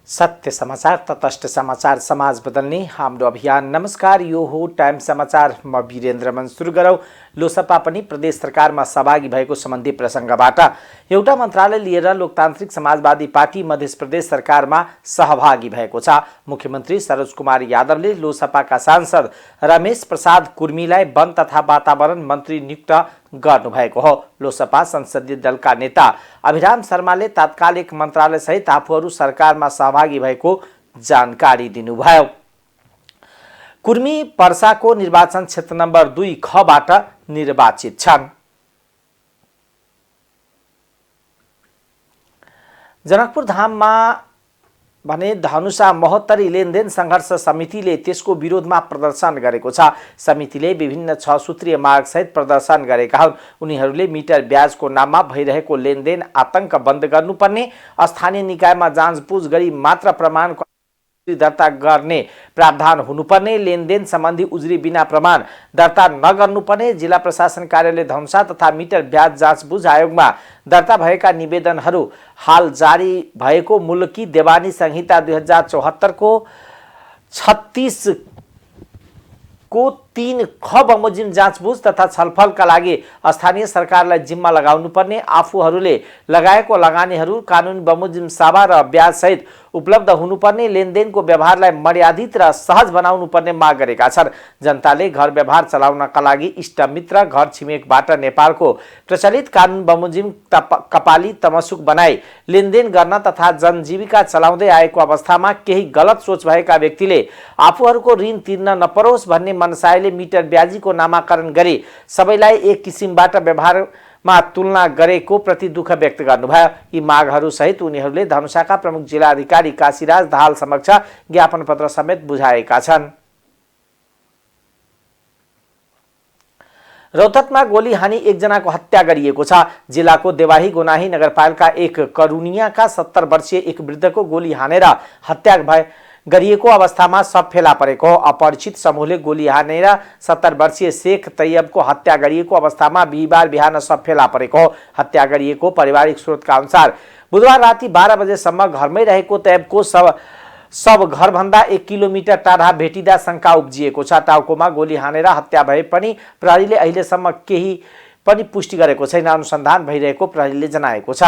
सत्य समाचार, तटस्थ समाचार, समाज बदल्ने हाम्रो अभियान। नमस्कार, यो हो टाइम समाचार। म वीरेन्द्र मन। सुरु गरौँ लोसपा पनि प्रदेश सरकारमा सहभागी भएको सम्बन्धी प्रसङ्गबाट। एउटा मन्त्रालय लिएर लोकतान्त्रिक समाजवादी पार्टी मध्य प्रदेश सरकारमा सहभागी भएको छ। मुख्यमन्त्री सरोज कुमार यादवले लोसपाका सांसद रमेश प्रसाद कुर्मीलाई वन तथा वातावरण मन्त्री नियुक्त गर्नुभएको हो। लोसपा संसदीय दलका नेता अभिराम शर्माले तत्काल एक मन्त्रालय सहित आफूहरू सरकारमा सहभागी भएको जानकारी दिनुभयो। कुर्मी पर्साको निर्वाचन क्षेत्र नम्बर 2 खबाट निर्वाचित छन्। जनकपुर धाममा भने धनुषा महोत्तरी लेनदेन सङ्घर्ष समितिले त्यसको विरोधमा प्रदर्शन गरेको छ। समितिले विभिन्न 6 सूत्रीय मागसहित प्रदर्शन गरेका हुन्। उनीहरूले मिटर ब्याजको नाममा भइरहेको लेनदेन आतंक बन्द गर्नुपर्ने, स्थानीय निकायमा जाँचबुझ गरी मात्र प्रमाणको दर्ता गर्ने प्रावधान हुनुपर्ने, लेनदेन सम्बन्धी उजुरी बिना प्रमाण दर्ता नगर्नुपर्ने, जिल्ला प्रशासन कार्यालय धनुषा तथा मिटर ब्याज जाँचबुझ आयोगमा दर्ता भएका निवेदनहरू हाल जारी भएको मुलकी देवानी संहिता 2074 को 36 को 3 ख बमोजिम जाँचबुझ तथा छलफलका लागि स्थानीय सरकारलाई जिम्मा लगाउनुपर्ने, आफूहरूले लगाएको लगानीहरू कानुनी बमोजिम साभा र ब्याज सहित उपलब्ध हुनुपर्ने, लेनदेनको व्यवहारलाई मर्यादित र सहज बनाउनुपर्ने माग गरेका छन्। जनताले घर व्यवहार चलाउनका लागि इष्टमित्र घर छिमेकबाट नेपालको प्रचलित कानुन बमोजिम कपाली तमसुक बनाई लेनदेन गर्न तथा जनजीविका चलाउँदै आएको अवस्थामा केही गलत सोच भएका व्यक्तिले आफूहरूको ऋण तिर्न नपरोस् भन्ने मनसायले मिटर ब्याजीको नामाकरण गरी सबैलाई एक किसिमबाट व्यवहारमा तुलना गरेको प्रति दुःख व्यक्त गर्नुभयो। यी मागहरू सहित उनीहरूले धनुषाका प्रमुख जिल्ला अधिकारी काशीराज दाहाल समक्ष ज्ञापन पत्र समेत बुझाएका छन्। रौतहटमा गोली हानी एकजनाको हत्या गरिएको छ। जिल्लाको देवाही गोनाही नगरपालिका एक करुनियाका 70 वर्षीय एक वृद्धको गोली हानेर हत्या गरिएको अवस्थामा सब फेला परेको हो। अपरिचित समूहले गोली हानेर 70 वर्षीय शेख तैयबको हत्या गरिएको अवस्थामा बिहिबार बिहान सब फेला परेको हो। हत्या गरिएको पारिवारिक स्रोतका अनुसार बुधबार राति 12 बजेसम्म घरमै रहेको तैयबको सब घरभन्दा 1 किलोमिटर टाढा भेटिँदा शङ्का उब्जिएको छ। टाउकोमा गोली हानेर हत्या भए पनि प्रहरीले अहिलेसम्म केही पनि पुष्टि गरेको छैन। अनुसन्धान भइरहेको प्रहरीले जनाएको छ।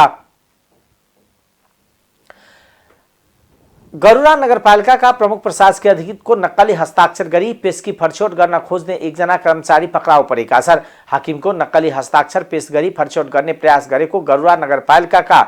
गरुडा नगरपालिकाका प्रमुख प्रशासकीय अधिकृतको नक्कली हस्ताक्षर गरी पेशकी फरछोड गर्न खोज्ने एकजना कर्मचारी पक्राउ परेका छन्। हाकिमको नक्कली हस्ताक्षर पेश गरी फरछोड गर्ने प्रयास गरेको गरुडा नगरपालिकाका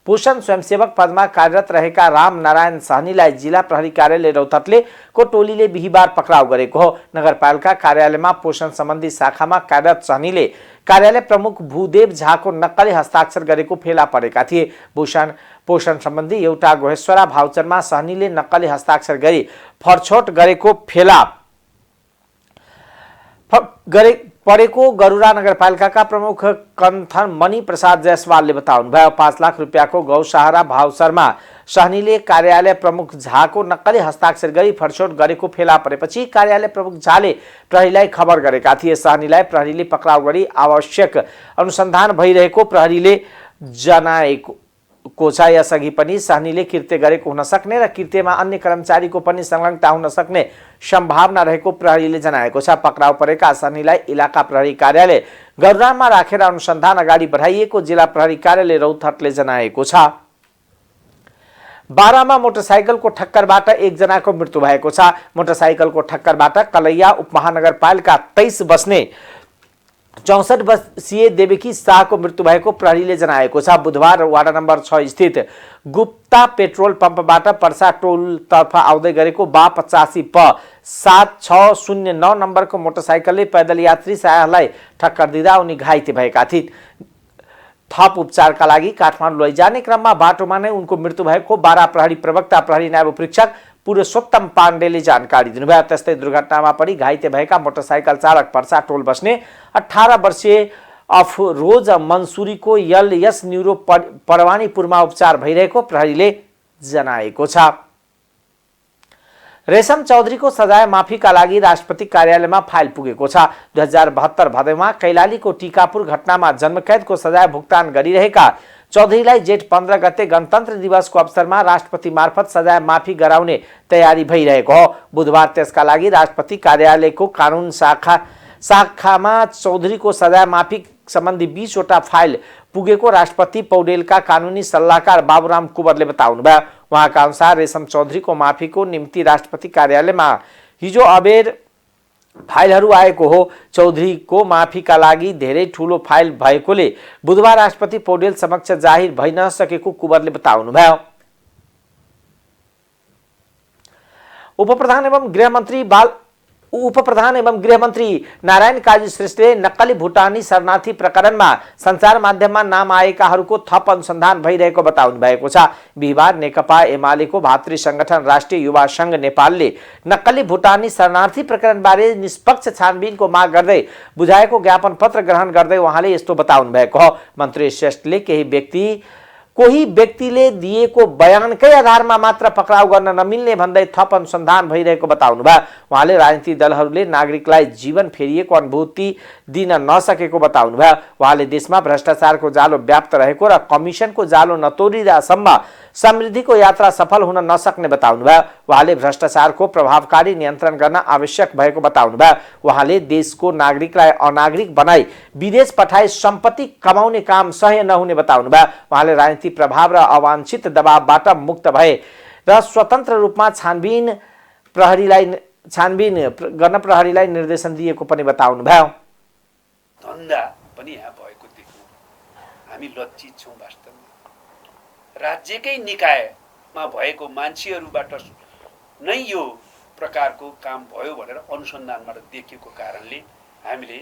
पोषण स्वयंसेवक पदमा कार्यरत रहेका राम नारायण सहनीलाई जिल्ला प्रहरी कार्यालय रौतहटले को टोलीले बिहिबार पक्राउ गरेको हो। नगरपालिका कार्यालयमा पोषण सम्बन्धी शाखामा कार्यरत सहनीले कार्यालय प्रमुख भूदेव झाको नक्कली हस्ताक्षर गरेको फेला परेका थिए। पोषण सम्बन्धी एउटा गोहेश्वरा भाउचरमा सहनीले नक्कली हस्ताक्षर गरी फरछोट गरेको फेला परेको गरुडा नगरपालिकाका प्रमुख कन्थन मणि प्रसाद जयसवालले बताउनुभयो। 5 लाख रुपियाँको गौशाहरा भाउचरमा सहनीले कार्यालय प्रमुख झाको नक्कली हस्ताक्षर गरी फरछोट गरेको फेला परेपछि कार्यालय प्रमुख झाले प्रहरीलाई खबर गरेका थिए। सहनीलाई प्रहरीले पक्राउ गरी आवश्यक अनुसन्धान भइरहेको प्रहरीले जनाएको छ। यसअघि पनि सहनीले कृत्य गरेको हुन सक्ने र कृत्यमा अन्य कर्मचारीको पनि संलग्नता हुन सक्ने सम्भावना रहेको प्रहरीले जनाएको छ। पक्राउ परेका सहनीलाई इलाका प्रहरी कार्यालय गरुडामा राखेर अनुसन्धान अगाडि बढाइएको जिल्ला प्रहरी कार्यालय रौतहटले जनाएको छ। बारामा मोटरसाइकलको ठक्करबाट एकजनाको मृत्यु भएको छ। मोटरसाइकलको ठक्करबाट कलैया उपमहानगरपालिका 23 बस्ने 64 वर्षीय देवकी शाहको मृत्यु भएको प्रहरीले जनाएको छ। बुधबार वार्ड नम्बर 6 स्थित गुप्ता पेट्रोल पम्पबाट पर्सा टोलतर्फ आउँदै गरेको बा 85 प 7609 नम्बरको मोटरसाइकलले पैदल यात्री शाहलाई ठक्कर दिँदा उनी घाइते भएका थिए। थप उपचारका लागि काठमाडौँ लैजाने क्रममा बाटोमा नै उनको मृत्यु भएको बारा प्रहरी प्रवक्ता प्रहरी नायब प्रीक्षक पुरुषोत्तम पाण्डेले जानकारी दिनुभयो। त्यस्तै दुर्घटनामा पनि घाइते भएका मोटरसाइकल चालक पर्सा टोल बस्ने 18 वर्षीय अफरोज मन्सुरीको यस न्युरो परवानीपुरमा उपचार भइरहेको प्रहरीले जनाएको छ। रेशम चौधरीको सजाय माफीका लागि राष्ट्रपति कार्यालयमा फाइल पुगेको छ। 2072 भदौमा कैलालीको टिकापुर घटनामा जन्मकैदको सजाय भुक्तान गरिरहेका चौधरीलाई जेठ 15 गते गणतन्त्र दिवसको अवसरमा राष्ट्रपति मार्फत सजाय माफी गराउने तयारी भइरहेको हो। बुधबार त्यसका लागि राष्ट्रपति कार्यालयको कानुन शाखामा चौधरीको सजाय माफी सम्बन्धी 20 वटा फाइल पुगेको राष्ट्रपति पौडेलका कानुनी सल्लाहकार बाबुराम कुँवरले बताउनुभयो। उहाँका अनुसार रेशम चौधरीको माफीको निम्ति राष्ट्रपति कार्यालयमा हिजो अबेर फाइलहरू आएको हो। चौधरीको माफीका लागि धेरै ठूलो फाइल भएकोले बुधबार राष्ट्रपति पौडेल समक्ष जाहिर भइ नसकेको कुँवरले बताउनुभयो। उपप्रधान एवं गृहमन्त्री नारायण काजी श्रेष्ठले नक्कली भुटानी शरणार्थी प्रकरणमा सञ्चार माध्यममा नाम आएकाहरूको थप अनुसन्धान भइरहेको बताउनु भएको छ। बिहिबार नेकपा एमालेको भातृ संगठन राष्ट्रिय युवा संघ नेपालले नक्कली भुटानी शरणार्थी प्रकरणबारे निष्पक्ष छानबिनको माग गर्दै बुझाएको ज्ञापन पत्र ग्रहण गर्दै उहाँले यस्तो बताउनु भएको हो। मन्त्री श्रेष्ठले कोही व्यक्तिले दिएको बयानकै आधारमा मात्र पक्राउ गर्न नमिल्ने भन्दै थप अनुसन्धान भइरहेको बताउनुभयो। उहाँले राजनीतिक दलहरूले नागरिकलाई जीवन फेरिएको अनुभूति दिन नसकेको बताउनुभयो। उहाँले देशमा भ्रष्टाचारको जालो व्याप्त रहेको र कमिसनको जालो नतोडिदासम्म समृद्धिको यात्रा सफल हुन नसक्ने बताउनुभयो। उहाँले भ्रष्टाचारको प्रभावकारी नियन्त्रण गर्न आवश्यक भएको बताउनुभयो। उहाँले देशको नागरिकलाई अनागरिक बनाई विदेश पठाई सम्पत्ति कमाउने काम सह्य नहुने बताउनुभयो। उहाँले राजनीतिक प्रभाव र अवांछित दबावबाट मुक्त भए र स्वतन्त्र रूपमा छानबिन गर्न प्रहरीलाई निर्देशन दिएको पनि बताउनुभयो। धन्दा पनि यहाँ भएको देख्नु हामी लज्जित छौँ। वास्तवमा राज्यकै निकायमा भएको मान्छेहरूबाट नै यो प्रकारको काम भयो भनेर अनुसन्धानबाट देखिएको कारणले हामीले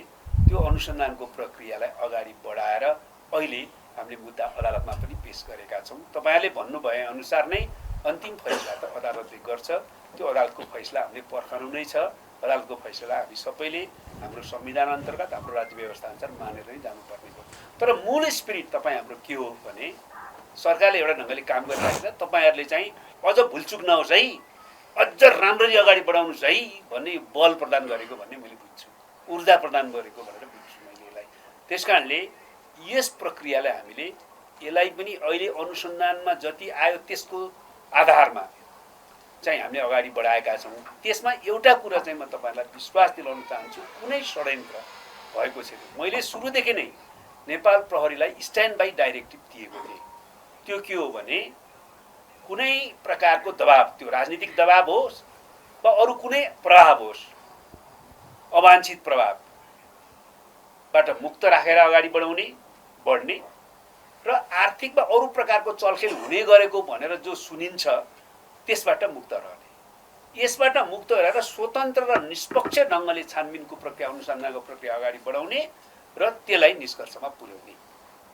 त्यो अनुसन्धानको प्रक्रियालाई अगाडि बढाएर अहिले हामीले मुद्दा अदालतमा पनि पेश गरेका छौँ। तपाईँहरूले भन्नुभए अनुसार नै अन्तिम फैसला त अदालतले गर्छ। त्यो अदालतको फैसला हामीले पर्खनु नै छ। अदालतको फैसला हामी सबैले हाम्रो संविधान अन्तर्गत हाम्रो राज्य व्यवस्था अनुसार मानेर नै जानुपर्ने हो। तर मूल स्पिरिट तपाईँ हाम्रो के हो भने सरकारले एउटा ढङ्गले काम गरिरहेको छ, तपाईँहरूले चाहिँ अझ भुलचुक नहोस् है, अझ राम्ररी अगाडि बढाउनुहोस् है भन्ने बल प्रदान गरेको भन्ने मैले बुझ्छु, ऊर्जा प्रदान गरेको भनेर बुझ्छु मैले यसलाई। त्यसकारणले यस प्रक्रियालाई हामीले यसलाई पनि अहिले अनुसन्धानमा जति आयो त्यसको आधारमा चाहिँ हामीले अगाडि बढाएका छौँ। त्यसमा एउटा कुरा चाहिँ म तपाईँलाई विश्वास दिलाउन चाहन्छु, कुनै षड्यन्त्र भएको छैन। मैले सुरुदेखि नै नेपाल प्रहरीलाई स्ट्यान्ड बाई डाइरेक्टिभ दिएको थिएँ। त्यो के हो भने कुनै प्रकारको दबाब, त्यो राजनीतिक दबाब होस् वा अरू कुनै प्रभाव होस्, अवांछित प्रभावबाट मुक्त राखेर अगाडि बढ्ने र आर्थिक वा अरू प्रकारको चलखेल हुने गरेको भनेर जो सुनिन्छ त्यसबाट मुक्त रहने, यसबाट मुक्त रहेर स्वतन्त्र र निष्पक्ष ढङ्गले छानबिनको प्रक्रिया, अनुसन्धानको प्रक्रिया अगाडि बढाउने र त्यसलाई निष्कर्षमा पुर्याउने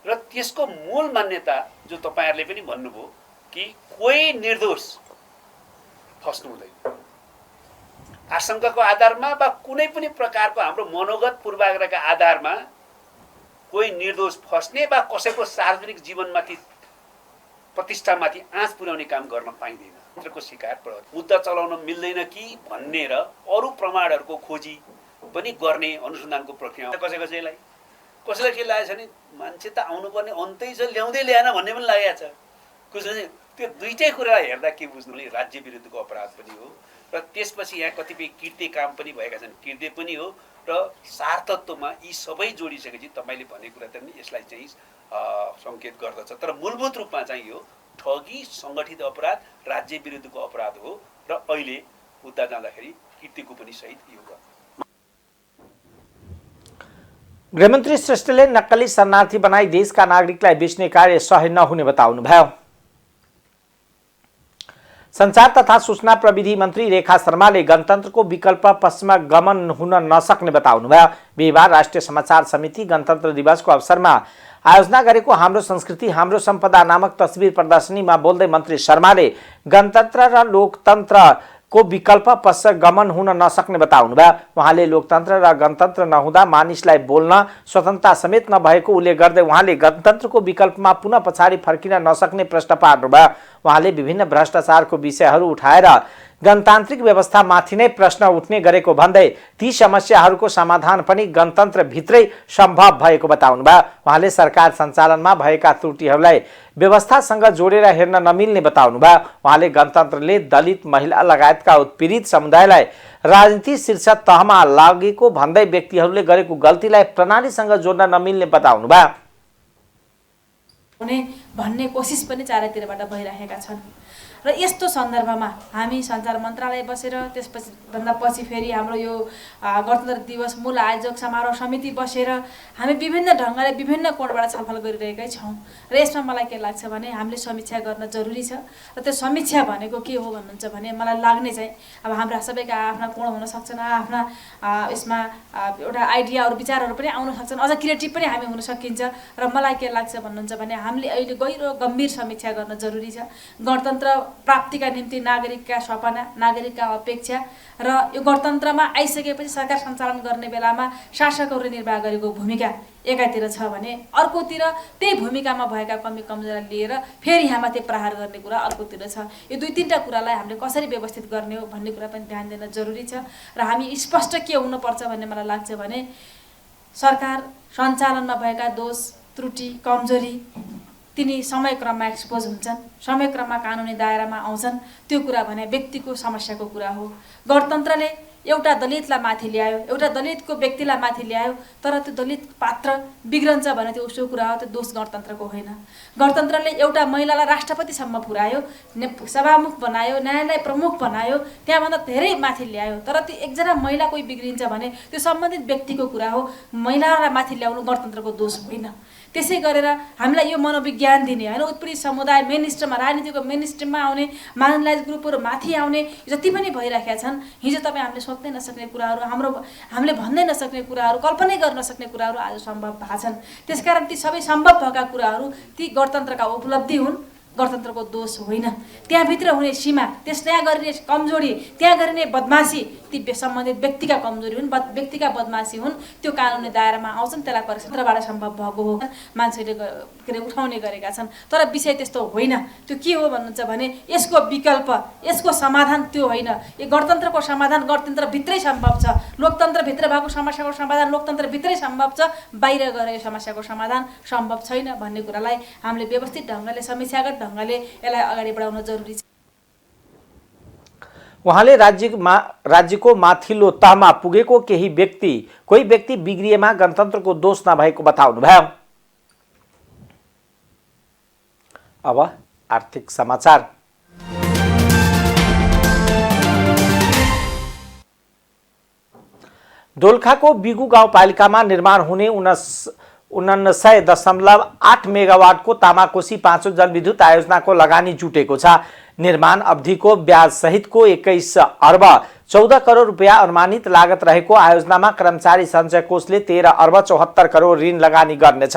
र त्यसको मूल मान्यता जो तपाईँहरूले पनि भन्नुभयो कि कोही निर्दोष फस्नु हुँदैन। आशंकाको आधारमा वा कुनै पनि प्रकारको हाम्रो मनोगत पूर्वाग्रहका आधारमा कोही निर्दोष फस्ने वा कसैको सार्वजनिक जीवनमाथि प्रतिष्ठामाथि आँच पुर्याउने काम गर्न पाइँदैन। को शिकार मुद्दा चलाउन मिल्दैन कि भन्ने र अरू प्रमाणहरूको खोजी पनि गर्ने अनुसन्धानको प्रक्रिया कसैलाई के लागेको छ भने मान्छे त आउनुपर्ने अन्तै छ, ल्याउँदै ल्याएन भन्ने पनि लागेको छ। कसैले त्यो दुईटै कुरा हेर्दा के बुझ्नु भने राज्य विरुद्धको अपराध पनि हो र त्यसपछि यहाँ कतिपय कृत्य काम पनि भएका छन्, कृत्य पनि हो र सार्थत्वमा यी सबै जोडिसकेपछि तपाईँले भनेको कुरा त पनि यसलाई चाहिँ सङ्केत गर्दछ। तर मूलभूत रूपमा चाहिँ यो ठगी, सङ्गठित अपराध, राज्य विरुद्धको अपराध हो र अहिले मुद्दा जाँदाखेरि कृत्यको पनि सहित यो गर्छ। गृहमन्त्री श्रेष्ठले नक्कली शरणार्थी बनाई देशका नागरिकलाई बेच्ने कार्य सह्य नहुने बताउनुभयो। संचार तथा सूचना प्रविधि मन्त्री रेखा शर्माले गणतन्त्रको विकल्प पश्चिम गमन हुन नसक्ने बताउनुभयो। बिहिबार राष्ट्रिय समाचार समिति गणतन्त्र दिवसको अवसरमा आयोजना गरेको हाम्रो संस्कृति हाम्रो सम्पदा नामक तस्बिर प्रदर्शनीमा बोल्दै मन्त्री शर्माले गणतन्त्र र लोकतन्त्रको विकल्प पश्चिम गमन हुन नसक्ने बताउनुभयो। उहाँले लोकतन्त्र र गणतन्त्र नहुँदा मानिसलाई बोल्न स्वतन्त्रता समेत नभएको उल्लेख गर्दै उहाँले गणतन्त्रको विकल्पमा पुनः पछाडि फर्किन नसक्ने प्रश्न पार्नुभयो। उहाँले विभिन्न भ्रष्टाचारको विषयहरू उठाएर गणतान्त्रिक व्यवस्थामाथि नै प्रश्न उठ्ने गरेको भन्दै ती समस्याहरूको समाधान पनि गणतन्त्रभित्रै सम्भव भएको बताउनुभयो। उहाँले सरकार सञ्चालनमा भएका त्रुटिहरूलाई व्यवस्थासँग जोडेर हेर्न नमिल्ने बताउनुभयो। उहाँले गणतन्त्रले दलित, महिला लगायतका उत्पीडित समुदायलाई राजनीति शीर्ष तहमा लागेको भन्दै व्यक्तिहरूले गरेको गल्तीलाई प्रणालीसँग जोड्न नमिल्ने बताउनुभयो। भन्ने कोसिस पनि चारैतिरबाट भइरहेका छन् र यस्तो सन्दर्भमा हामी सञ्चार मन्त्रालय बसेर त्यसपछि भन्दा पछि फेरि हाम्रो यो गणतन्त्र दिवस मूल आयोजक समारोह समिति बसेर हामी विभिन्न ढङ्गले विभिन्न कोणबाट छलफल गरिरहेकै छौँ र यसमा मलाई के लाग्छ भने हामीले समीक्षा गर्न जरुरी छ र त्यो समीक्षा भनेको के हो भन्नुहुन्छ भने मलाई लाग्ने चाहिँ अब हाम्रा सबैका आफ्ना कोण हुन सक्छन्, आफ्ना यसमा एउटा आइडियाहरू विचारहरू पनि आउन सक्छन्, अझ क्रिएटिभ पनि हामी हुन सकिन्छ र मलाई के लाग्छ भन्नुहुन्छ भने हामीले अहिले गहिरो गम्भीर समीक्षा गर्न जरुरी छ। गणतन्त्र प्राप्तिका निम्ति नागरिकका सपना, नागरिकका अपेक्षा र यो गणतन्त्रमा आइसकेपछि सरकार सञ्चालन गर्ने बेलामा शासकहरूले निर्वाह गरेको भूमिका एकातिर छ भने अर्कोतिर त्यही भूमिकामा भएका कमी कमजोरी लिएर फेरि यहाँमाथि प्रहार गर्ने कुरा अर्कोतिर छ। यो दुई तीनटा कुरालाई हामीले कसरी व्यवस्थित गर्ने हो भन्ने कुरा पनि ध्यान दिन जरुरी छ र हामी स्पष्ट के हुनुपर्छ भन्ने मलाई लाग्छ भने सरकार सञ्चालनमा भएका दोष, त्रुटि, कमजोरी तिनी समयक्रममा एक्सपोज हुन्छन्, समयक्रममा कानुनी दायरामा आउँछन्। त्यो कुरा भने व्यक्तिको समस्याको कुरा हो। गणतन्त्रले एउटा दलितलाई माथि ल्यायो, एउटा दलितको व्यक्तिलाई माथि ल्यायो, तर त्यो दलित पात्र बिग्रन्छ भने त्यो उसको कुरा हो, त्यो दोष गणतन्त्रको होइन। गणतन्त्रले एउटा महिलालाई राष्ट्रपतिसम्म पुर्यायो, सभामुख बनायो, न्यायालय प्रमुख बनायो, त्यहाँभन्दा धेरै माथि ल्यायो, तर त्यो एकजना महिला कोही बिग्रिन्छ भने त्यो सम्बन्धित व्यक्तिको कुरा हो। महिलालाई माथि ल्याउनु गणतन्त्रको दोष होइन। त्यसै गरेर हामीलाई यो मनोविज्ञान दिने होइन, उत्पीडित समुदाय मेन स्ट्रिममा, राजनीतिको मेन स्ट्रिममा आउने, मार्जिनलाइज ग्रुपहरू माथि आउने जति पनि भइरहेका छन्, हिजो तपाईँ हामीले सोच्नै नसक्ने कुराहरू, हामीले भन्नै नसक्ने कुराहरू, कल्पनै गर्न नसक्ने कुराहरू आज सम्भव भएको छन्। त्यसकारण ती सबै सम्भव भएका कुराहरू ती गणतन्त्रका उपलब्धि हुन्, गणतन्त्रको दोष होइन। त्यहाँभित्र हुने सीमा, त्यहाँ गरिने कमजोरी, त्यहाँ गरिने बदमासी ती सम्बन्धित व्यक्तिका कमजोरी हुन्, व्यक्तिका बदमासी हुन्, त्यो कानुनी दायरामा आउँछन्, त्यसलाई परिक्षेत्रबाट सम्भव भएको हो, मान्छेले के अरे उठाउने गरेका छन्। तर विषय त्यस्तो होइन। त्यो के हो भन्नुहुन्छ भने यसको विकल्प, यसको समाधान त्यो होइन। यो गणतन्त्रको समाधान गणतन्त्रभित्रै सम्भव छ, लोकतन्त्रभित्र भएको समस्याको समाधान लोकतन्त्रभित्रै सम्भव छ, बाहिर गएर यो समस्याको समाधान सम्भव छैन भन्ने कुरालाई हामीले व्यवस्थित ढङ्गले, समीक्षागत ढङ्गले यसलाई अगाडि बढाउन जरुरी छ। उहाँले राज्यको माथिल्लो तहमा पुगेको कोही व्यक्ति बिग्रिएमा गणतन्त्रको दोष नभएको बताउनुभयो। अब आर्थिक समाचार। दोलखाको बिगु गाउँपालिकामा निर्माण हुने 99.8 मेगावाटको तामाकोसी 5औं जलविद्युत आयोजनाको लगानी जुटेको छ। निर्माण अवधिको ब्याज सहितको 21 अर्ब 14 करोड रुपियाँ अनुमानित लागत रहेको आयोजनामा कर्मचारी सञ्चय कोषले 13 अर्ब 74 करोड ऋण लगानी गर्नेछ।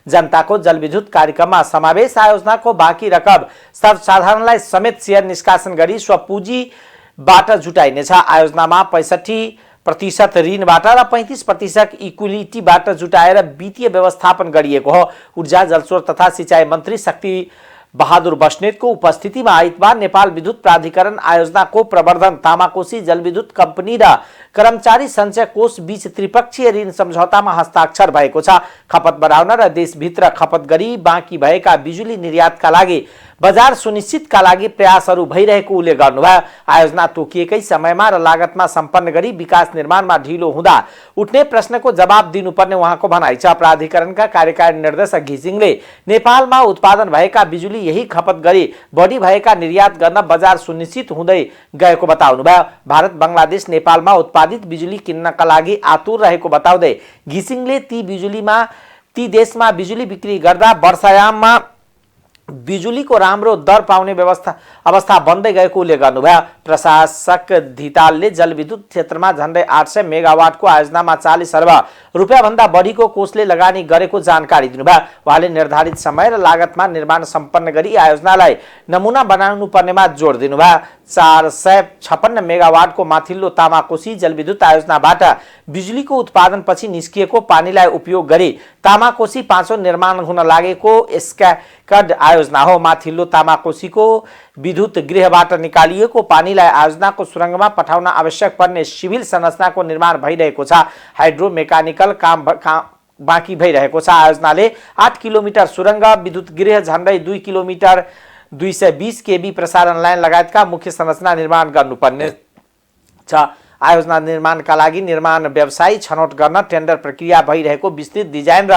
जनताको जलविद्युत कार्यक्रममा समावेश आयोजनाको बाँकी रकम सर्वसाधारणलाई समेत सेयर निष्कासन गरी स्वपुँजीबाट जुटाइनेछ। आयोजनामा 65% ऋणबाट र 35% इक्विटीबाट जुटाएर वित्तीय व्यवस्थापन गरिएको हो। ऊर्जा, जलस्रोत तथा सिंचाई मन्त्री शक्ति बहादुर बस्नेतको उपस्थितिमा आइतबार नेपाल विद्युत प्राधिकरण आयोजनाको प्रवर्धन, तामाकोसी जलविद्युत कम्पनी र कर्मचारी सञ्चय कोष बीच त्रिपक्षीय ऋण सम्झौतामा हस्ताक्षर भएको छ। खपत बढाउन र देशभित्र खपत गरी बाँकी भएका बिजुली निर्यातका लागि बजार सुनिश्चितका लागि प्रयासहरू भइरहेको उल्लेख गर्नुभयो। आयोजना तोकिएकै समयमा र लागतमा सम्पन्न गरी विकास निर्माणमा ढिलो हुँदा उठ्ने प्रश्नको जवाब दिनुपर्ने उहाँको भनाइ छ। प्राधिकरणका कार्यकारी निर्देशक घिसिङले नेपालमा उत्पादन भएका बिजुली यही खपत गरी बढी भएका निर्यात गर्न बजार सुनिश्चित हुँदै गएको बताउनुभयो। भारत, बङ्गलादेश, नेपालमा उत्पादित बिजुली किन्नका लागि आतुर रहेको बताउँदै घिसिङले ती देशमा बिजुली बिक्री गर्दा वर्षायाममा बिजुलीको राम्रो दर पाउने अवस्था बन्दै गएको उल्लेख गर्नुभयो। प्रशासक धितालले जलविद्युत क्षेत्रमा झन्डै 800 मेगावाटको आयोजनामा 40 अर्ब रुपियाँ भन्दा बढीको कोषले लगानी गरेको जानकारी दिनुभयो। उहाँले निर्धारित समय र लागतमा निर्माण सम्पन्न गरी आयोजनालाई नमुना बनाउनु पर्नेमा जोड दिनुभयो। 456 मेगावाटको माथिल्लो तामाकोसी जलविद्युत आयोजनाबाट बिजुलीको उत्पादनपछि निस्किएको पानीलाई उपयोग गरी तामाकोसी 5औं निर्माण हुन लागेको एस्काकड आयोजना हो। माथिल्लो तामाकोसीको विद्युत गृहबाट निकालिएको पानीलाई आयोजनाको सुरङ्गमा पठाउन आवश्यक पर्ने सिभिल संरचनाको निर्माण भइरहेको छ। हाइड्रो मेकानिकल काम बाँकी भइरहेको छ। आयोजनाले 8 किलोमिटर सुरङ्ग, विद्युत गृह, झन्डै 2 किलोमिटर 220 केबी प्रसारण लाइन लगायतका मुख्य संरचना निर्माण गर्नुपर्ने छ। आयोजना निर्माणका लागि निर्माण व्यवसायी छनौट गर्न टेन्डर प्रक्रिया भइरहेको विस्तृत डिजाइन र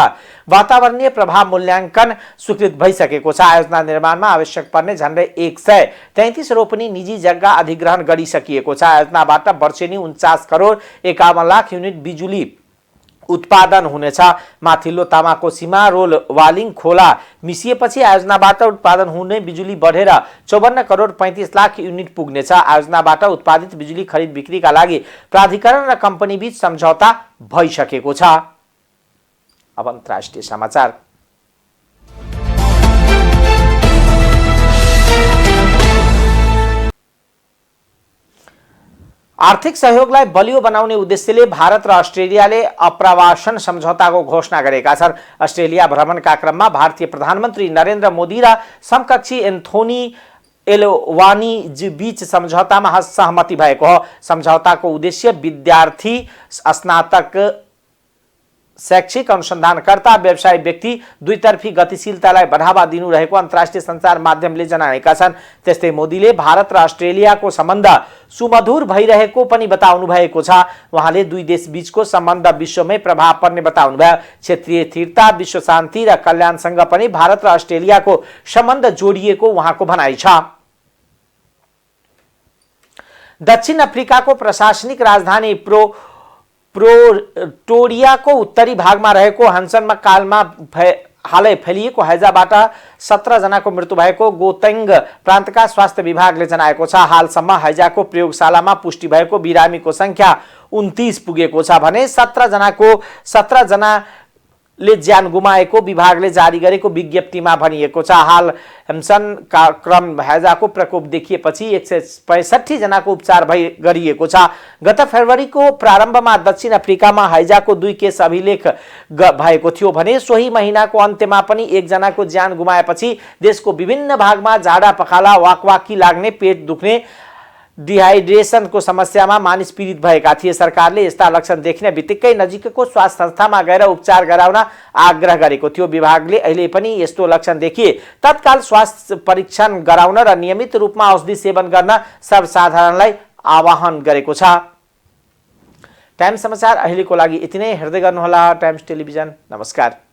वातावरणीय प्रभाव मूल्याङ्कन स्वीकृत भइसकेको छ। आयोजना निर्माणमा आवश्यक पर्ने झन्डै 133 रोपनी निजी जग्गा अधिग्रहण गरिसकिएको छ। आयोजनाबाट वर्षेनी 49 करोड 51 लाख युनिट बिजुली उत्पादन हुनेछ। माथिल्लो तामाकोसीमा रोल वालिङ खोला मिसिएपछि आयोजनाबाट उत्पादन हुने बिजुली बढेर 54 करोड 35 लाख युनिट पुग्नेछ। आयोजनाबाट उत्पादित बिजुली खरिद बिक्रीका लागि प्राधिकरण र कम्पनी बीच सम्झौता भइसकेको छ। अब अन्तर्राष्ट्रिय समाचार। आर्थिक सहयोगलाई बलियो बनाउने उद्देश्यले भारत र अस्ट्रेलियाले अप्रवासन सम्झौताको घोषणा गरेका छन्। अस्ट्रेलिया भ्रमणका क्रममा भारतीय प्रधानमन्त्री नरेन्द्र मोदी र समकक्षी एन्थोनी एल्बानीजी बीच सम्झौतामा सहमति भएको हो। सम्झौताको उद्देश्य विद्यार्थी, स्नातक, शैक्षिक अनुसन्धानकर्ता, व्यवसायी व्यक्ति दुईतर्फी गतिशीलतालाई बढावा दिनु रहेको अन्तर्राष्ट्रिय सञ्चार माध्यमले जनाएका छन्। त्यस्तै मोदीले भारत र अस्ट्रेलियाको सम्बन्ध सुमधुर भइरहेको पनि बताउनु भएको छ। उहाँले दुई देश बीचको सम्बन्ध विश्वमै प्रभाव पर्ने बताउनुभयो। क्षेत्रीय स्थिरता, विश्व शान्ति र कल्याणसँग पनि भारत र अस्ट्रेलियाको सम्बन्ध जोडिएको उहाँको भनाइ छ। दक्षिण अफ्रिकाको प्रशासनिक राजधानी प्रिटोरियाको उत्तरी भागमा रहेको हन्सनमा कालमा हालै फैलिएको हैजाबाट 17 जनाको मृत्यु भएको गोतेङ प्रान्तका स्वास्थ्य विभागले जनाएको छ। हालसम्म हैजाको प्रयोगशालामा पुष्टि भएको बिरामीको संख्या 29 पुगेको छ भने 17 जनाले ज्यान गुमाएको विभागले जारी गरेको विज्ञप्तिमा भनिएको छ। हाल हम्सनका क्रम हैजाको प्रकोप देखिएपछि 165 जनाको उपचार गरिएको छ। गत फेब्रुअरीको प्रारम्भमा दक्षिण अफ्रिकामा हैजाको 2 केस अभिलेख भएको थियो भने सोही महिनाको अन्त्यमा पनि 1 जनाको ज्यान गुमाएपछि देशको विभिन्न भागमा झाडा पखाला, वाकवाकी लाग्ने, पेट दुख्ने, डिहाइड्रेसनको समस्यामा मानिस पीडित भएका थिए। सरकारले यस्ता लक्षण देखिने बित्तिकै नजिकैको स्वास्थ्य संस्थामा गएर उपचार गराउन आग्रह गरेको थियो। विभागले अहिले पनि यस्तो लक्षण देखिए तत्काल स्वास्थ्य परीक्षण गराउन र नियमित रूपमा औषधि सेवन गर्न सर्वसाधारणलाई आह्वान गरेको छ। टाइम्स समाचार अहिलेको लागि यति नै। हेर्दै गर्नुहोला टाइम्स टेलिभिजन। नमस्कार।